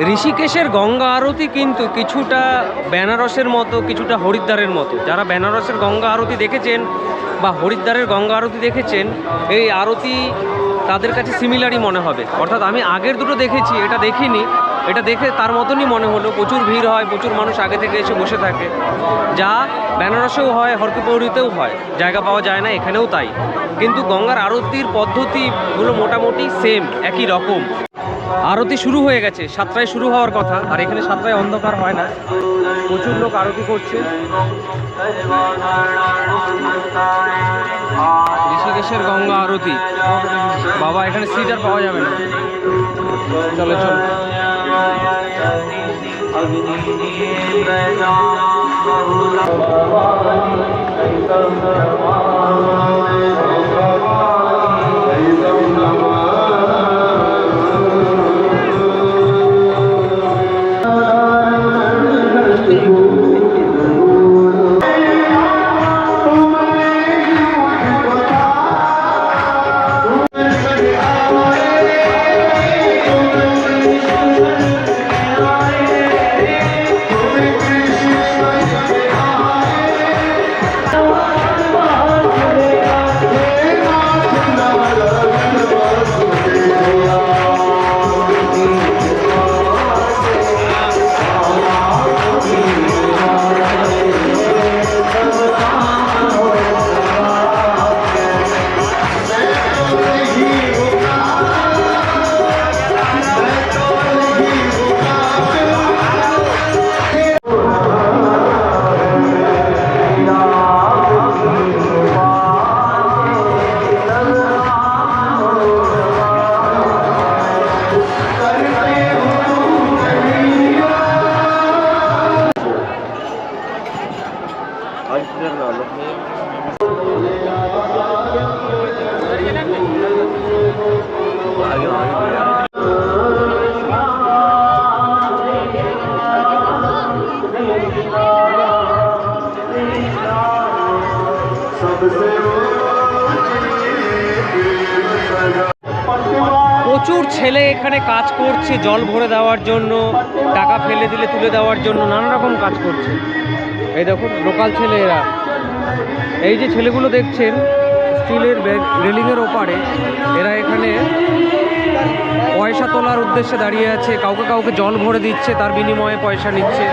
ঋষিকেশের গঙ্গা আরতি কিন্তু কিছুটা বেনারসের মতো, কিছুটা হরিদ্বারের মতো। যারা বেনারসের গঙ্গা আরতি দেখেছেন বা হরিদ্বারের গঙ্গা আরতি দেখেছেন, এই আরতি তাদের কাছে সিমিলারই মনে হবে। অর্থাৎ আমি আগের দুটো দেখেছি, এটা দেখিনি, এটা দেখে তার মতনই মনে হলো। প্রচুর ভিড় হয়, প্রচুর মানুষ আগে থেকে এসে বসে থাকে, যা বেনারসেও হয়, হর কি পৌরিতেও হয়, জায়গা পাওয়া যায় না, এখানেও তাই। কিন্তু গঙ্গার আরতির পদ্ধতিগুলো মোটামুটি সেম, একই রকম। আরতি শুরু হয়ে গেছে, 7টায় শুরু হওয়ার কথা, আর এখানে 7টায় অন্ধকার হয় না, প্রচুর লোক আরতি করছে। ঋষিকেশের গঙ্গা আরতি। বাবা, এখানে সিট আর পাওয়া যাবে না। চলো চলো। প্রচুর ছেলে এখানে কাজ করছে, জল ভরে দেওয়ার জন্য, টাকা ফেলে দিলে তুলে দেওয়ার জন্য, নানা রকম কাজ করছে। এই দেখুন লোকাল ছেলে এরা। এই যে ছেলেগুলো দেখছেন স্টিলের রেলিংয়ের ওপারে, এরা এখানে পয়সা তোলার উদ্দেশ্যে দাঁড়িয়ে আছে। কাউকে কাউকে জল ভরে দিচ্ছে, তার বিনিময়ে পয়সা নিচ্ছে।